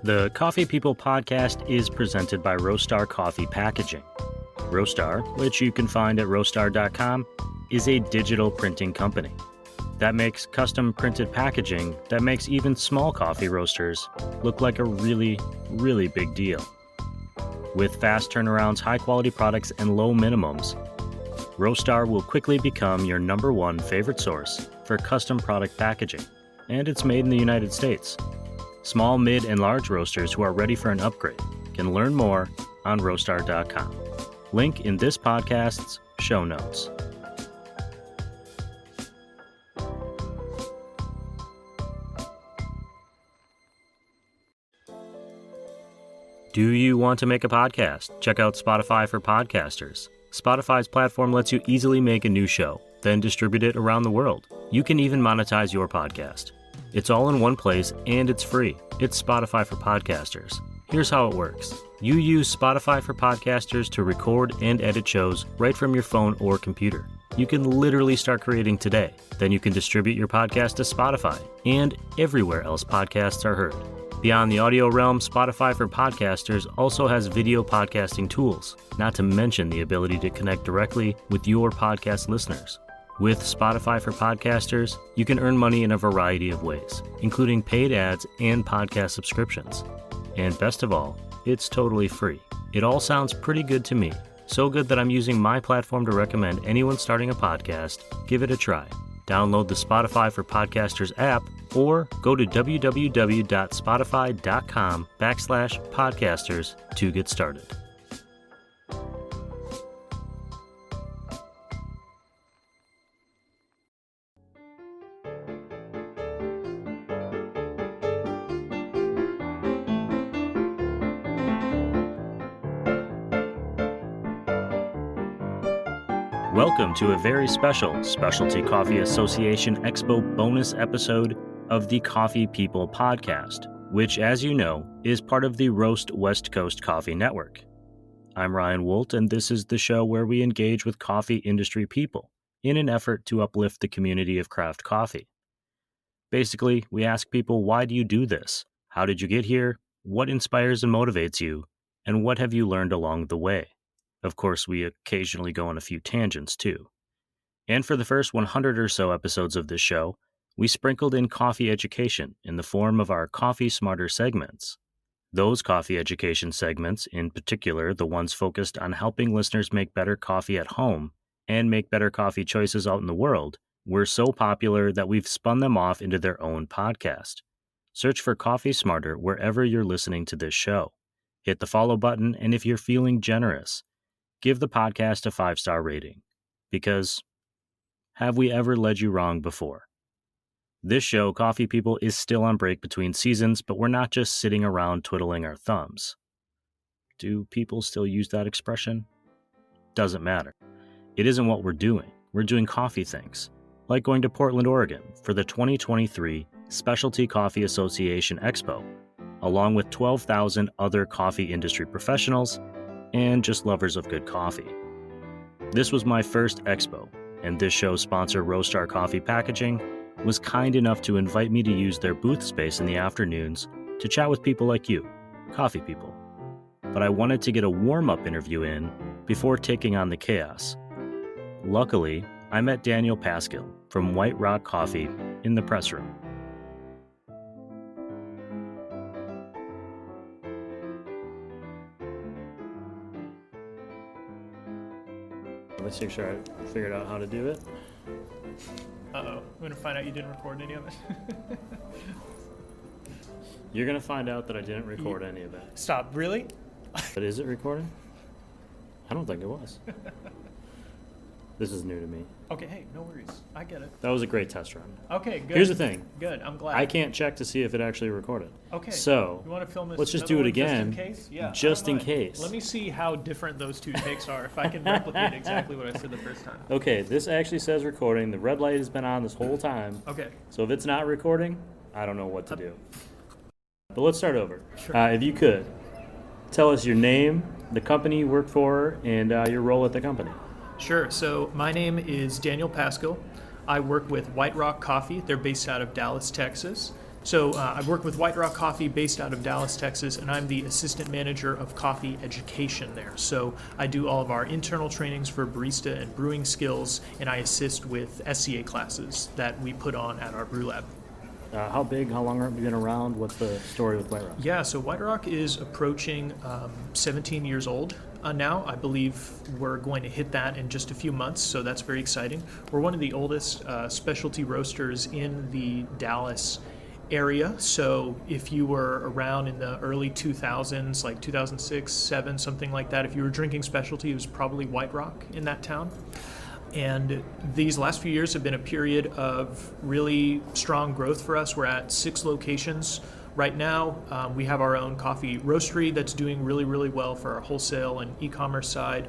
The Coffee People podcast is presented by Roastery Coffee Packaging. Roastery, which you can find at roastery.app, is a digital printing company that makes custom printed packaging that makes even small coffee roasters look like a really, really big deal. With fast turnarounds, high-quality products, and low minimums, Roastery will quickly become your number one favorite source for custom product packaging, and it's made in the United States. Small, mid, and large roasters who are ready for an upgrade can learn more on roastery.com. Link in this podcast's show notes. Do you want to make a podcast? Check out Spotify for Podcasters. Spotify's platform lets you easily make a new show, then distribute it around the world. You can even monetize your podcast. It's all in one place and it's free. It's Spotify for Podcasters. Here's how it works. You use Spotify for Podcasters to record and edit shows right from your phone or computer. You can literally start creating today. Then you can distribute your podcast to Spotify and everywhere else podcasts are heard. Beyond the audio realm, Spotify for Podcasters also has video podcasting tools, not to mention the ability to connect directly with your podcast listeners. With Spotify for Podcasters, you can earn money in a variety of ways, including paid ads and podcast subscriptions. And best of all, it's totally free. It all sounds pretty good to me. So good that I'm using my platform to recommend anyone starting a podcast, give it a try. Download the Spotify for Podcasters app or go to www.spotify.com/podcasters to get started. Welcome to a very special Specialty Coffee Association Expo bonus episode of the Coffee People podcast, which, as you know, is part of the Roast West Coast Coffee Network. I'm Ryan Woldt, and this is the show where we engage with coffee industry people in an effort to uplift the community of craft coffee. Basically, we ask people, why do you do this? How did you get here? What inspires and motivates you? And what have you learned along the way? Of course, we occasionally go on a few tangents, too. And for the first 100 or so episodes of this show, we sprinkled in coffee education in the form of our Coffee Smarter segments. Those coffee education segments, in particular the ones focused on helping listeners make better coffee at home and make better coffee choices out in the world, were so popular that we've spun them off into their own podcast. Search for Coffee Smarter wherever you're listening to this show. Hit the follow button, and if you're feeling generous, give the podcast a 5-star rating, because have we ever led you wrong before? This show, Coffee People, is still on break between seasons, but we're not just sitting around twiddling our thumbs. Do people still use that expression? Doesn't matter. It isn't what we're doing. We're doing coffee things, like going to Portland, Oregon for the 2023 Specialty Coffee Association Expo, along with 12,000 other coffee industry professionals and just lovers of good coffee. This was my first expo, and this show's sponsor, Roastery Coffee Packaging, was kind enough to invite me to use their booth space in the afternoons to chat with people like you, coffee people. But I wanted to get a warm-up interview in before taking on the chaos. Luckily, I met Daniel Pascal from White Rock Coffee in the press room. Let's make sure I figured out how to do it. Uh-oh. I'm going to find out you didn't record any of it. You're going to find out that I didn't record any of it. Stop. Really? But is it recording? I don't think it was. This is new to me. Okay, hey, no worries. I get it. That was a great test run. Okay, good. Here's the thing. Good, I'm glad. I can't check to see if it actually recorded. Okay. So, you want to film this? let's just do it again. Just in case? Yeah. Just in case. Let me see how different those two takes are, if I can replicate exactly what I said the first time. Okay, this actually says recording. The red light has been on this whole time. Okay. So if it's not recording, I don't know what to do. But let's start over. Sure. If you could, tell us your name, the company you work for, and your role at the company. Sure. So my name is Daniel Pascal. I work with White Rock Coffee. They're based out of Dallas, Texas. So I work with White Rock Coffee based out of Dallas, Texas, and I'm the assistant manager of coffee education there. So I do all of our internal trainings for barista and brewing skills, and I assist with SCA classes that we put on at our brew lab. How big, how long have you been around? What's the story with White Rock? Yeah, so White Rock is approaching 17 years old now. I believe we're going to hit that in just a few months, so that's very exciting. We're one of the oldest specialty roasters in the Dallas area. So if you were around in the early 2000s, like 2006, 7, something like that, if you were drinking specialty, it was probably White Rock in that town. And these last few years have been a period of really strong growth for us. We're at 6 locations right now. We have our own coffee roastery that's doing really, really well for our wholesale and e-commerce side.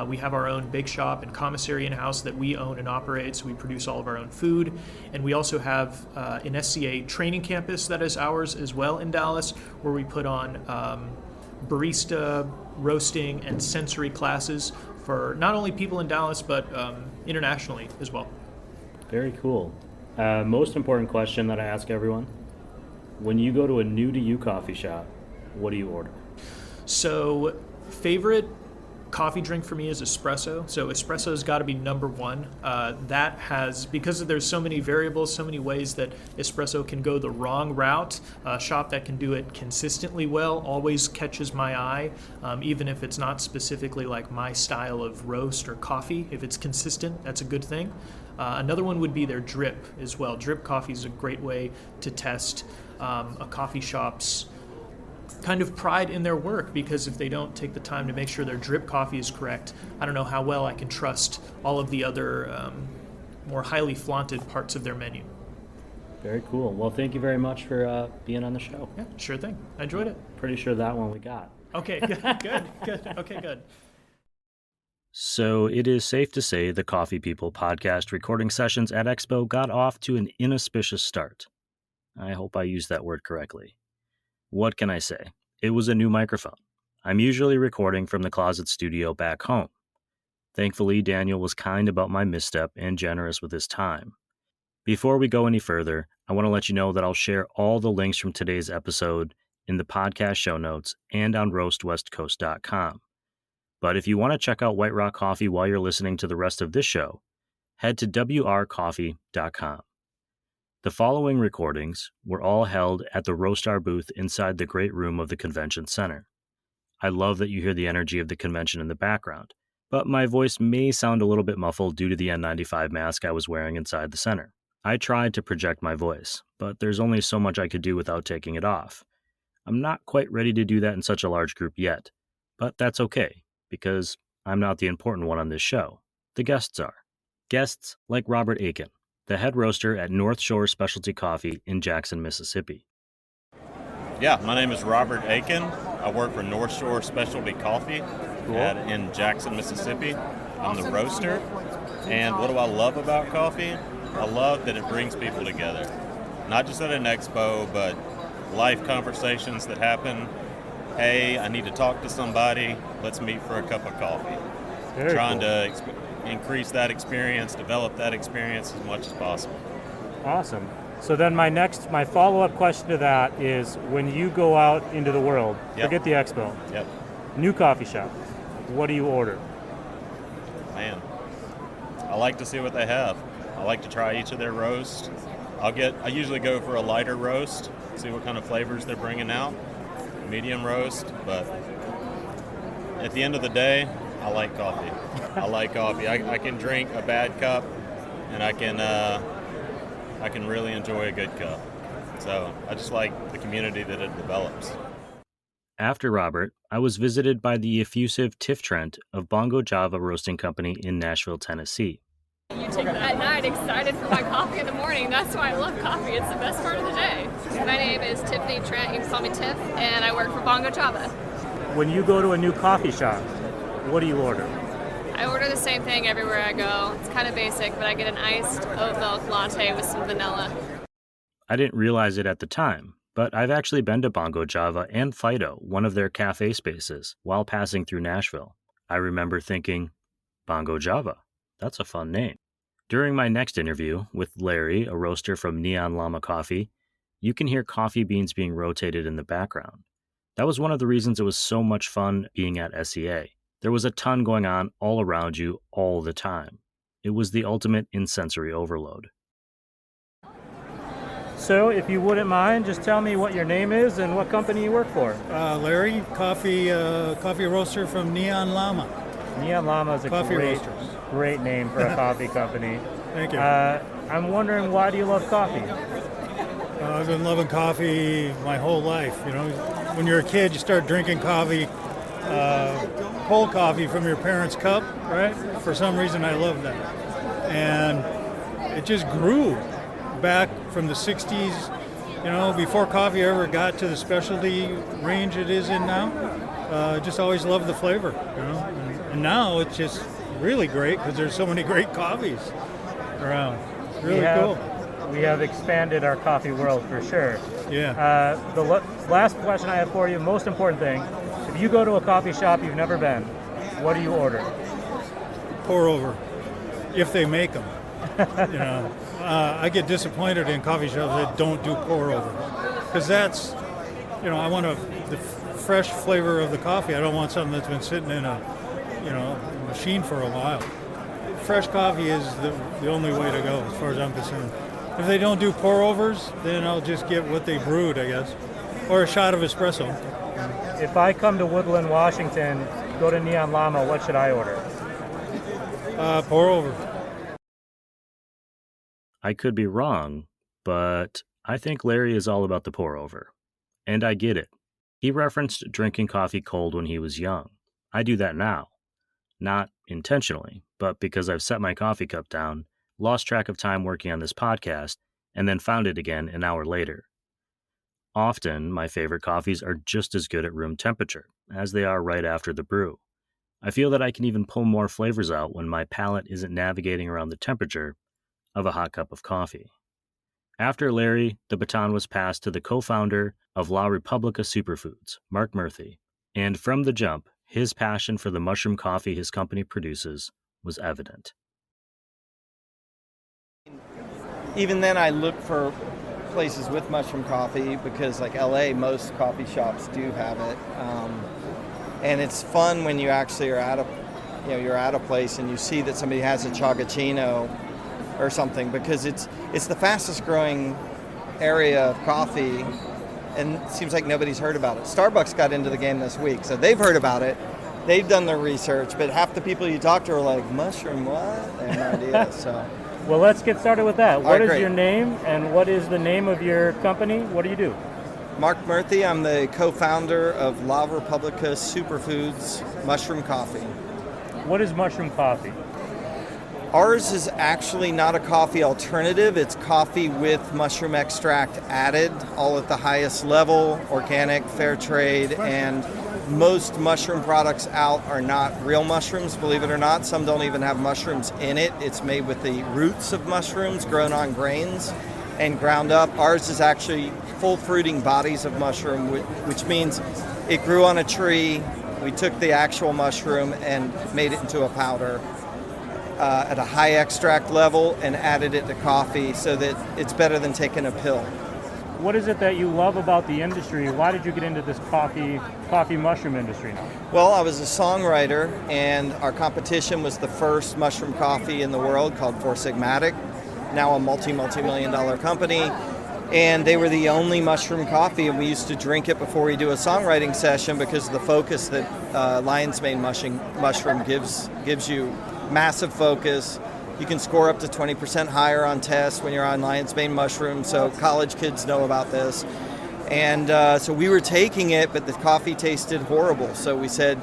We have our own bake shop and commissary in-house that we own and operate, so we produce all of our own food. And we also have an SCA training campus that is ours as well in Dallas, where we put on barista, roasting, and sensory classes for not only people in Dallas, but internationally as well. Very cool. Most important question that I ask everyone. When you go to a new-to-you coffee shop, what do you order? So, favorite coffee drink for me is espresso. So espresso's got to be number one. That has, because there's so many variables, so many ways that espresso can go the wrong route. A shop that can do it consistently well always catches my eye, even if it's not specifically like my style of roast or coffee. If it's consistent, that's a good thing. Another one would be their drip as well. Drip coffee is a great way to test a coffee shop's kind of pride in their work, because if they don't take the time to make sure their drip coffee is correct, I don't know how well I can trust all of the other more highly flaunted parts of their menu. Very cool. Well, thank you very much for being on the show. Yeah, sure thing. I enjoyed it. Pretty sure that one we got. Okay, good. Okay, good. So it is safe to say the Coffee People podcast recording sessions at Expo got off to an inauspicious start. I hope I used that word correctly. What can I say? It was a new microphone. I'm usually recording from the closet studio back home. Thankfully, Daniel was kind about my misstep and generous with his time. Before we go any further, I want to let you know that I'll share all the links from today's episode in the podcast show notes and on roastwestcoast.com. But if you want to check out White Rock Coffee while you're listening to the rest of this show, head to wrcoffee.com. The following recordings were all held at the Roastar booth inside the great room of the convention center. I love that you hear the energy of the convention in the background, but my voice may sound a little bit muffled due to the N95 mask I was wearing inside the center. I tried to project my voice, but there's only so much I could do without taking it off. I'm not quite ready to do that in such a large group yet, but that's okay, because I'm not the important one on this show. The guests are. Guests like Robert Aiken, the head roaster at North Shore Specialty Coffee in Jackson, Mississippi. Yeah, my name is Robert Aiken. I work for North Shore Specialty Coffee in Jackson, Mississippi. I'm the roaster. And what do I love about coffee? I love that it brings people together. Not just at an expo, but life conversations that happen. Hey, I need to talk to somebody. Let's meet for a cup of coffee. Trying to increase that experience, develop that experience as much as possible. Awesome. So then my follow-up question to that is, when you go out into the world, forget the expo, new coffee shop, what do you order? Man, I like to see what they have. I like to try each of their roasts. I usually go for a lighter roast, see what kind of flavors they're bringing out, medium roast, but at the end of the day, I like coffee. I can drink a bad cup, and I can really enjoy a good cup. So I just like the community that it develops. After Robert, I was visited by the effusive Tiff Trent of Bongo Java Roasting Company in Nashville, Tennessee. You take that at night excited for my coffee in the morning. That's why I love coffee. It's the best part of the day. My name is Tiffany Trent. You can call me Tiff, and I work for Bongo Java. When you go to a new coffee shop, what do you order? I order the same thing everywhere I go. It's kind of basic, but I get an iced oat milk latte with some vanilla. I didn't realize it at the time, but I've actually been to Bongo Java and Fido, one of their cafe spaces, while passing through Nashville. I remember thinking, Bongo Java, that's a fun name. During my next interview with Larry, a roaster from Neon Llama Coffee, you can hear coffee beans being rotated in the background. That was one of the reasons it was so much fun being at SCA. There was a ton going on all around you all the time. It was the ultimate in sensory overload. So, if you wouldn't mind, just tell me what your name is and what company you work for. Larry, coffee roaster from Neon Llama. Neon Llama is a great name for a coffee company. Thank you. I'm wondering, why do you love coffee? I've been loving coffee my whole life. You know, when you're a kid, you start drinking coffee, cold coffee from your parents' cup, right? For some reason, I love that. And it just grew back from the 60s, you know, before coffee ever got to the specialty range it is in now. Just always loved the flavor, you know. And now it's just really great because there's so many great coffees around. It's really cool. We have expanded our coffee world for sure. Yeah. The last question I have for you, most important thing, if you go to a coffee shop you've never been, what do you order? Pour over, if they make them. You know, I get disappointed in coffee shops that don't do pour over, because that's, you know, I want the fresh flavor of the coffee. I don't want something that's been sitting in a, you know, machine for a while. Fresh coffee is the only way to go, as far as I'm concerned. If they don't do pour overs, then I'll just get what they brewed, I guess, or a shot of espresso. If I come to Woodland, Washington, go to Neon Llama, what should I order? Pour over. I could be wrong, but I think Larry is all about the pour over. And I get it. He referenced drinking coffee cold when he was young. I do that now. Not intentionally, but because I've set my coffee cup down, lost track of time working on this podcast, and then found it again an hour later. Often, my favorite coffees are just as good at room temperature as they are right after the brew. I feel that I can even pull more flavors out when my palate isn't navigating around the temperature of a hot cup of coffee. After Larry, the baton was passed to the co-founder of La Repubblica Superfoods, Mark Murphy, and from the jump, his passion for the mushroom coffee his company produces was evident. Even then, I look for places with mushroom coffee because, like LA, most coffee shops do have it, and it's fun when you actually are at a place and you see that somebody has a chagachino or something, because it's the fastest growing area of coffee, and it seems like nobody's heard about it. Starbucks got into the game this week, so they've heard about it. They've done their research, but half the people you talk to are like, mushroom what? They have no idea. So. Well, let's get started with that. What is great. your name, and what is the name of your company? What do you do? Mark Murphy. I'm the co-founder of La Repubblica Superfoods Mushroom Coffee. What is mushroom coffee? Ours is actually not a coffee alternative. It's coffee with mushroom extract added, all at the highest level, organic, fair trade, and most mushroom products out are not real mushrooms, believe it or not. Some don't even have mushrooms in it. It's made with the roots of mushrooms grown on grains and ground up. Ours is actually full fruiting bodies of mushroom, which means it grew on a tree. We took the actual mushroom and made it into a powder at a high extract level and added it to coffee so that it's better than taking a pill. What is it that you love about the industry? Why did you get into this coffee mushroom industry now? Well, I was a songwriter, and our competition was the first mushroom coffee in the world called Four Sigmatic, now a multi-million dollar company. And they were the only mushroom coffee, and we used to drink it before we do a songwriting session because of the focus that lion's mane mushroom gives you. Massive focus. You can score up to 20% higher on tests when you're on lion's mane mushroom, so college kids know about this. And so we were taking it, but the coffee tasted horrible. So we said,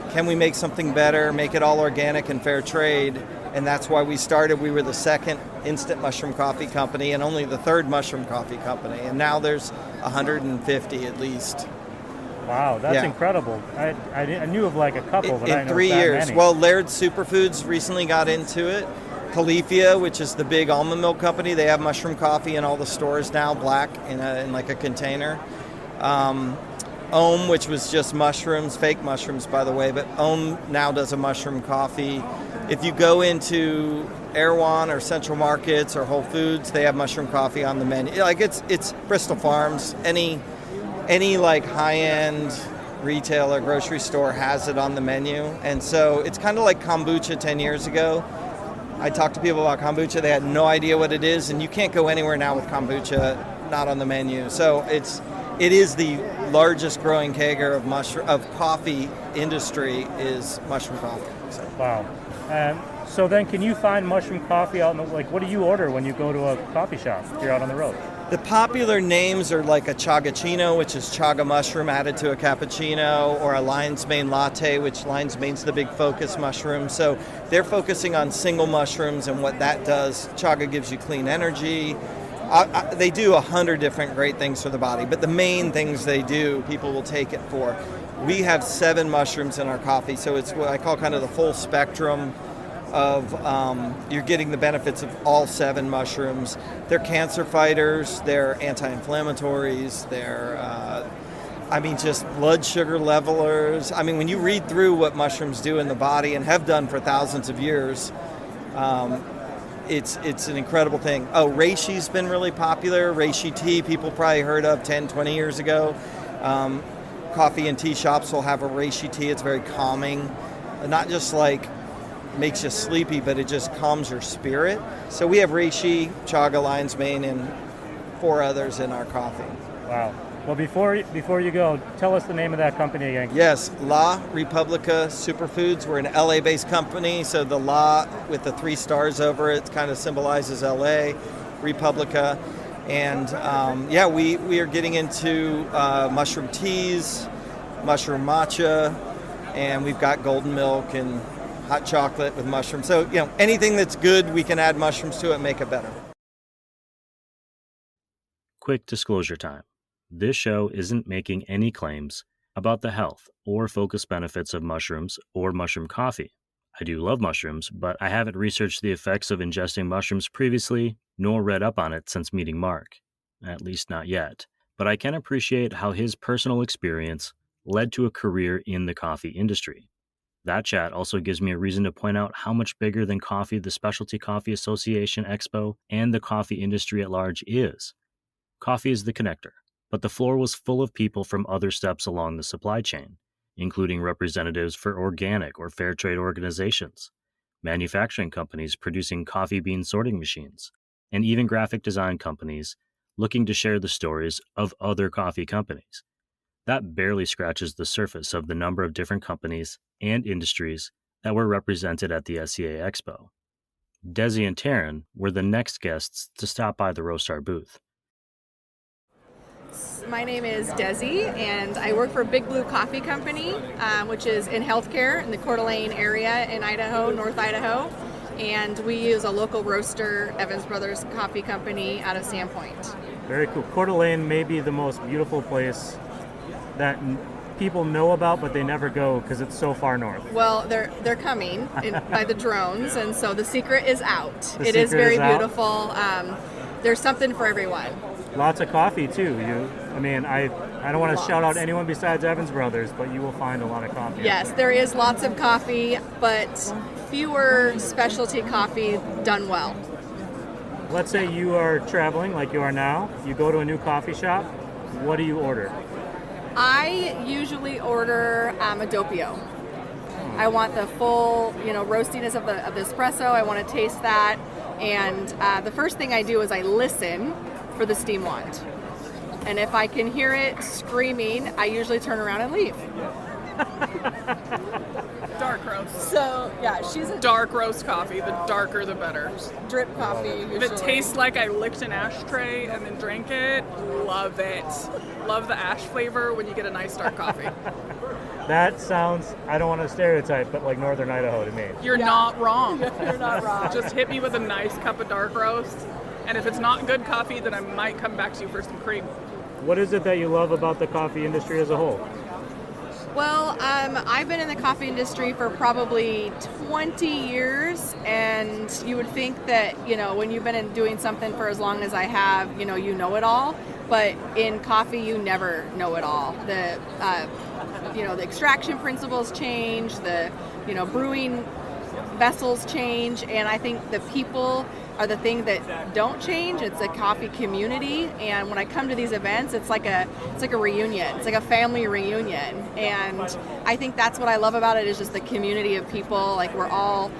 can we make something better, make it all organic and fair trade? And that's why we started. We were the second instant mushroom coffee company and only the third mushroom coffee company. And now there's 150 at least. Wow, that's incredible. I knew of like a couple, but I didn't know 3 that years. many. Well, Laird Superfoods recently got into it. Califia, which is the big almond milk company, they have mushroom coffee in all the stores now, black in like a container. Ohm, which was just mushrooms, fake mushrooms by the way, but Ohm now does a mushroom coffee. If you go into Erewhon or Central Markets or Whole Foods, they have mushroom coffee on the menu. Like it's Bristol Farms. Any like high-end retailer, grocery store has it on the menu. And so it's kind of like kombucha 10 years ago. I talked to people about kombucha. They had no idea what it is, and you can't go anywhere now with kombucha not on the menu. So it is the largest growing CAGR of coffee industry is mushroom coffee. So. Wow. So then can you find mushroom coffee out in the, like, what do you order when you go to a coffee shop if you're out on the road? The popular names are like a chagachino, which is chaga mushroom added to a cappuccino, or a lion's mane latte, which lion's mane's the big focus mushroom. So they're focusing on single mushrooms and what that does. Chaga gives you clean energy. They do 100 different great things for the body, but the main things they do, people will take it for. We have 7 mushrooms in our coffee, so it's what I call kind of the full spectrum of you're getting the benefits of all 7 mushrooms. They're cancer fighters, they're anti-inflammatories, they're just blood sugar levelers. I mean, when you read through what mushrooms do in the body and have done for thousands of years, it's an incredible thing. Oh, reishi's been really popular. Reishi tea, people probably heard of 10, 20 years ago. Coffee and tea shops will have a reishi tea. It's very calming. Not just like makes you sleepy, but it just calms your spirit. So we have reishi, chaga, lion's mane, and 4 others in our coffee. Wow. Well, before you go, tell us the name of that company again. Yes, La Republica Superfoods. We're an LA-based company, so the La with the 3 stars over it kind of symbolizes LA, Republica. And we are getting into mushroom teas, mushroom matcha, and we've got golden milk and hot chocolate with mushrooms. So, anything that's good, we can add mushrooms to it and make it better. Quick disclosure time. This show isn't making any claims about the health or focus benefits of mushrooms or mushroom coffee. I do love mushrooms, but I haven't researched the effects of ingesting mushrooms previously, nor read up on it since meeting Mark. At least not yet. But I can appreciate how his personal experience led to a career in the coffee industry. That chat also gives me a reason to point out how much bigger than coffee the Specialty Coffee Association Expo and the coffee industry at large is. Coffee is the connector, but the floor was full of people from other steps along the supply chain, including representatives for organic or fair trade organizations, manufacturing companies producing coffee bean sorting machines, and even graphic design companies looking to share the stories of other coffee companies. That barely scratches the surface of the number of different companies and industries that were represented at the SCA Expo. Desi and Taryn were the next guests to stop by the Roastery booth. My name is Desi, and I work for Big Blue Coffee Company, which is in healthcare in the Coeur d'Alene area in Idaho, North Idaho. And we use a local roaster, Evans Brothers Coffee Company, out of Sandpoint. Very cool. Coeur d'Alene may be the most beautiful place that people know about, but they never go because it's so far north. Well, they're coming by the drones, and so the secret is out. It is very beautiful. There's something for everyone. Lots of coffee too. I don't want to shout out anyone besides Evans Brothers, but you will find a lot of coffee. Yes, there is lots of coffee, but fewer specialty coffee done well. Let's say you are traveling like you are now. You go to a new coffee shop. What do you order? I usually order a doppio. I want the full, roastiness of the espresso. I want to taste that. And the first thing I do is I listen for the steam wand. And if I can hear it screaming, I usually turn around and leave. Dark roast. So, yeah, she's a dark roast coffee. The darker, the better. Drip coffee, usually. If it tastes like I licked an ashtray and then drank it, love it. Love the ash flavor when you get a nice dark coffee. That sounds, I don't want to stereotype, but like Northern Idaho to me. You're not wrong. You're not wrong. Just hit me with a nice cup of dark roast. And if it's not good coffee, then I might come back to you for some cream. What is it that you love about the coffee industry as a whole? Well, I've been in the coffee industry for probably 20 years, and you would think that, when you've been doing something for as long as I have, you know it all. But in coffee, you never know it all. The extraction principles change, the, brewing vessels change, and I think the people are the thing that don't change. It's a coffee community, and when I come to these events, it's like a reunion. It's like a family reunion, and I think that's what I love about it, is just the community of people. Like, we're all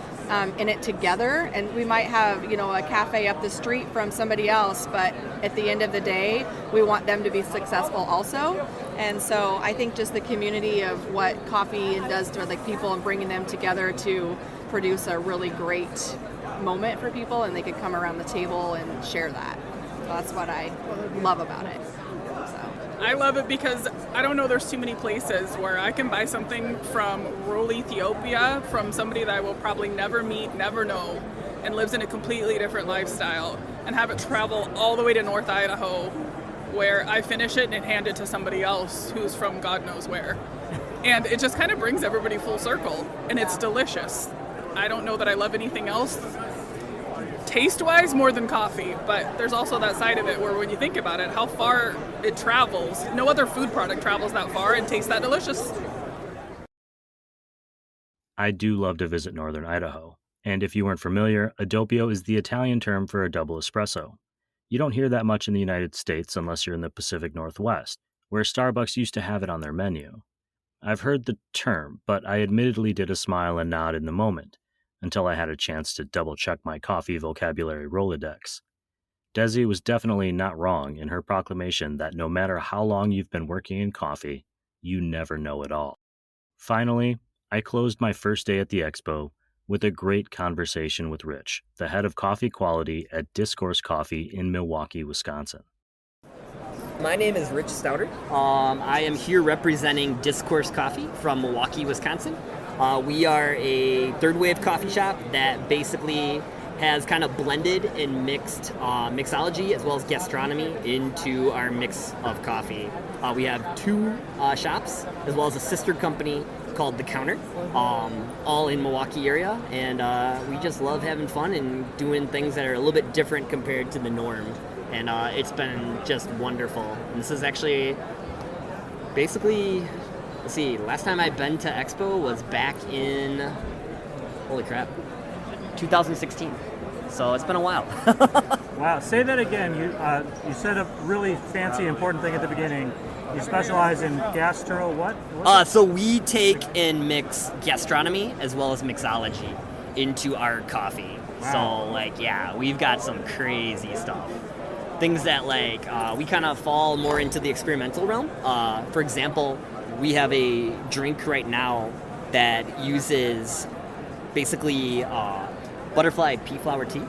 in it together, and we might have, a cafe up the street from somebody else, but at the end of the day, we want them to be successful also. And so I think just the community of what coffee does to like people and bringing them together to produce a really great moment for people, and they could come around the table and share that. So that's what I love about it. I love it because I don't know there's too many places where I can buy something from rural Ethiopia from somebody that I will probably never meet, never know, and lives in a completely different lifestyle, and have it travel all the way to North Idaho, where I finish it and hand it to somebody else who's from God knows where. And it just kind of brings everybody full circle, and it's delicious. I don't know that I love anything else taste-wise more than coffee, but there's also that side of it where when you think about it, how far it travels, no other food product travels that far and tastes that delicious. I do love to visit northern Idaho, and if you weren't familiar, a doppio is the Italian term for a double espresso. You don't hear that much in the United States unless you're in the Pacific Northwest, where Starbucks used to have it on their menu. I've heard the term, but I admittedly did a smile and nod in the moment, until I had a chance to double-check my coffee vocabulary Rolodex. Desi was definitely not wrong in her proclamation that no matter how long you've been working in coffee, you never know it all. Finally, I closed my first day at the Expo with a great conversation with Rich, the head of coffee quality at Discourse Coffee in Milwaukee, Wisconsin. My name is Rich Stouter. I am here representing Discourse Coffee from Milwaukee, Wisconsin. We are a third wave coffee shop that basically has kind of blended and mixed mixology as well as gastronomy into our mix of coffee. We have two shops as well as a sister company called The Counter, all in Milwaukee area, and we just love having fun and doing things that are a little bit different compared to the norm, and it's been just wonderful. And this is actually basically, let's see, last time I've been to Expo was back in, holy crap, 2016. So it's been a while. Wow, say that again. You said a really fancy, important thing at the beginning. You specialize in gastro what? So we take and mix gastronomy as well as mixology into our coffee. Wow. So we've got some crazy stuff. Things that we kind of fall more into the experimental realm. For example, we have a drink right now that uses basically butterfly pea flower tea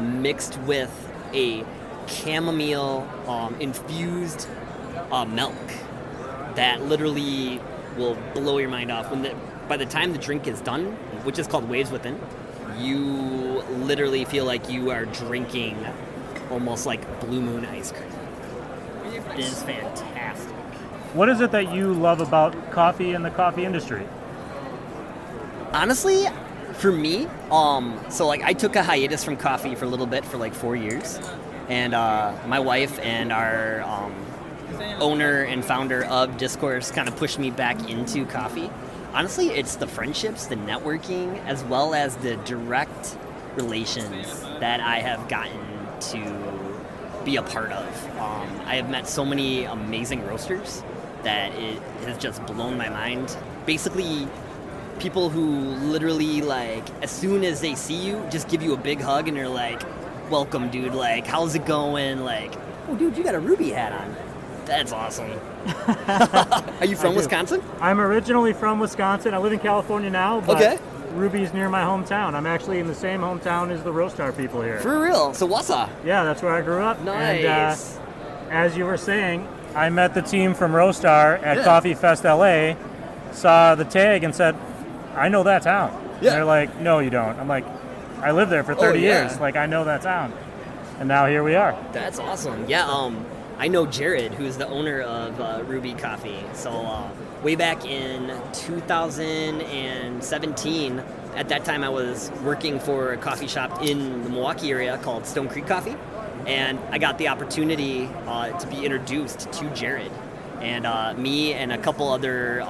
mixed with a chamomile infused milk that literally will blow your mind off. By the time the drink is done, which is called Waves Within, you literally feel like you are drinking almost like Blue Moon ice cream. It is fantastic. What is it that you love about coffee and the coffee industry? Honestly, for me, I took a hiatus from coffee for a little bit for 4 years, and my wife and our owner and founder of Discourse kind of pushed me back into coffee. Honestly, it's the friendships, the networking, as well as the direct relations that I have gotten to be a part of. I have met so many amazing roasters that it has just blown my mind. Basically, people who literally, as soon as they see you, just give you a big hug and they're like, welcome, dude, how's it going? Oh, dude, you got a Ruby hat on. That's awesome. Are you from Wisconsin? I'm originally from Wisconsin. I live in California now, but okay. Ruby's near my hometown. I'm actually in the same hometown as the Roastar people here. For real? So Wausau? Yeah, that's where I grew up. Nice. And as you were saying, I met the team from Roastar at Coffee Fest LA, saw the tag and said, I know that town. Yeah. And they're like, no, you don't. I'm like, I lived there for 30 years. I know that town. And now here we are. That's awesome. Yeah, I know Jared, who's the owner of Ruby Coffee. So way back in 2017, at that time I was working for a coffee shop in the Milwaukee area called Stone Creek Coffee. And I got the opportunity to be introduced to Jared. And me and a couple other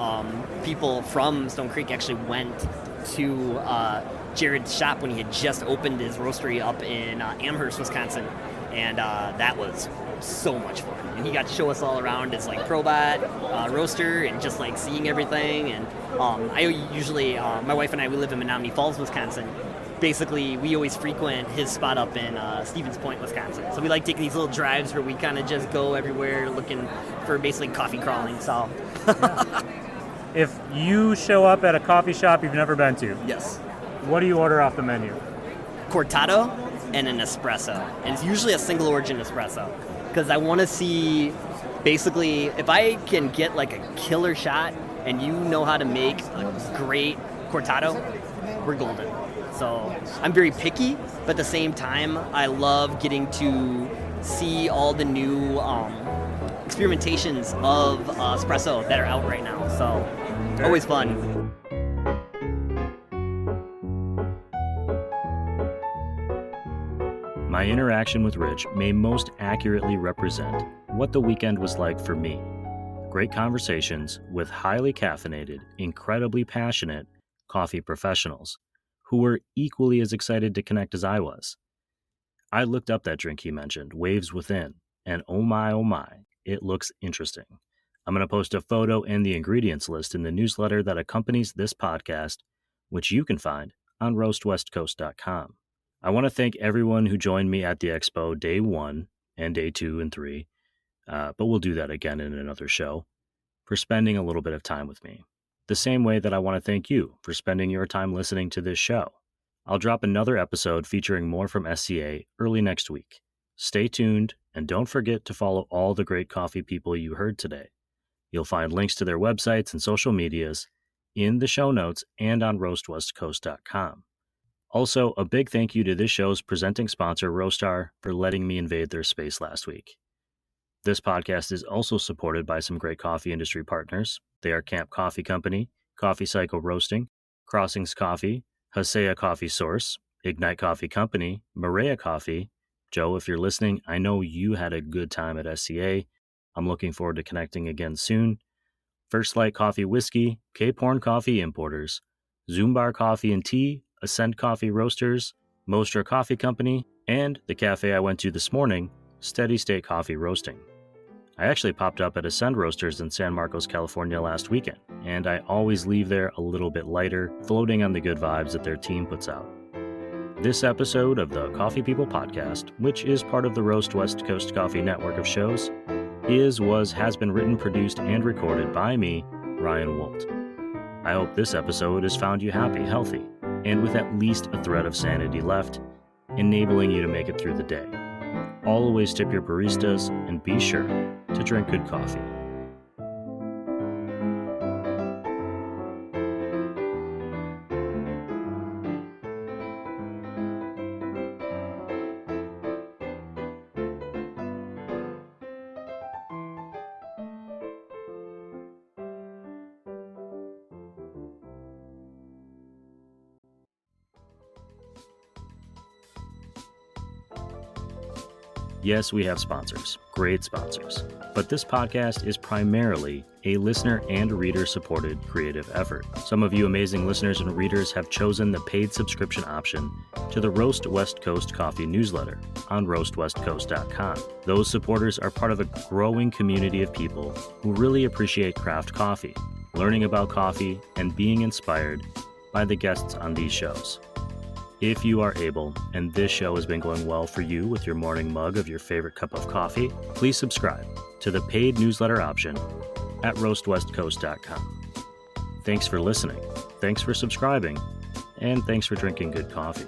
people from Stone Creek actually went to Jared's shop when he had just opened his roastery up in Amherst, Wisconsin, and that was so much fun. And he got to show us all around his like Probot roaster and just like seeing everything. And I usually, my wife and I, we live in Menominee Falls, Wisconsin. Basically, we always frequent his spot up in Stevens Point, Wisconsin. So we like taking these little drives where we kind of just go everywhere looking for basically coffee crawling. So. If you show up at a coffee shop you've never been to, yes, what do you order off the menu? Cortado and an espresso, and it's usually a single origin espresso, because I want to see, basically, if I can get like a killer shot and you know how to make a great Cortado, we're golden. So I'm very picky, but at the same time, I love getting to see all the new experimentations of espresso that are out right now. So always fun. My interaction with Rich may most accurately represent what the weekend was like for me. Great conversations with highly caffeinated, incredibly passionate coffee professionals who were equally as excited to connect as I was. I looked up that drink he mentioned, Waves Within, and oh my, it looks interesting. I'm going to post a photo and the ingredients list in the newsletter that accompanies this podcast, which you can find on roastwestcoast.com. I want to thank everyone who joined me at the Expo day 1 and day 2 and 3, but we'll do that again in another show, for spending a little bit of time with me. The same way that I want to thank you for spending your time listening to this show. I'll drop another episode featuring more from SCA early next week. Stay tuned, and don't forget to follow all the great coffee people you heard today. You'll find links to their websites and social medias in the show notes and on roastwestcoast.com. Also, a big thank you to this show's presenting sponsor, Roastar, for letting me invade their space last week. This podcast is also supported by some great coffee industry partners. They are Camp Coffee Company, Coffee Cycle Roasting, Crossings Coffee, Hasea Coffee Source, Ignite Coffee Company, Maria Coffee. Joe, if you're listening, I know you had a good time at SCA. I'm looking forward to connecting again soon. First Light Coffee Whiskey, Cape Horn Coffee Importers, Zumbar Coffee and Tea, Ascend Coffee Roasters, Mostra Coffee Company, and the cafe I went to this morning, Steady State Coffee Roasting. I actually popped up at Ascend Roasters in San Marcos, California last weekend, and I always leave there a little bit lighter, floating on the good vibes that their team puts out. This episode of the Coffee People Podcast, which is part of the Roast West Coast Coffee network of shows, has been written, produced, and recorded by me, Ryan Woldt. I hope this episode has found you happy, healthy, and with at least a thread of sanity left, enabling you to make it through the day. Always tip your baristas and be sure to drink good coffee. Yes, we have sponsors, great sponsors, but this podcast is primarily a listener and reader-supported creative effort. Some of you amazing listeners and readers have chosen the paid subscription option to the Roast West Coast Coffee newsletter on roastwestcoast.com. Those supporters are part of a growing community of people who really appreciate craft coffee, learning about coffee, and being inspired by the guests on these shows. If you are able, and this show has been going well for you with your morning mug of your favorite cup of coffee, please subscribe to the paid newsletter option at roastwestcoast.com. Thanks for listening, thanks for subscribing, and thanks for drinking good coffee.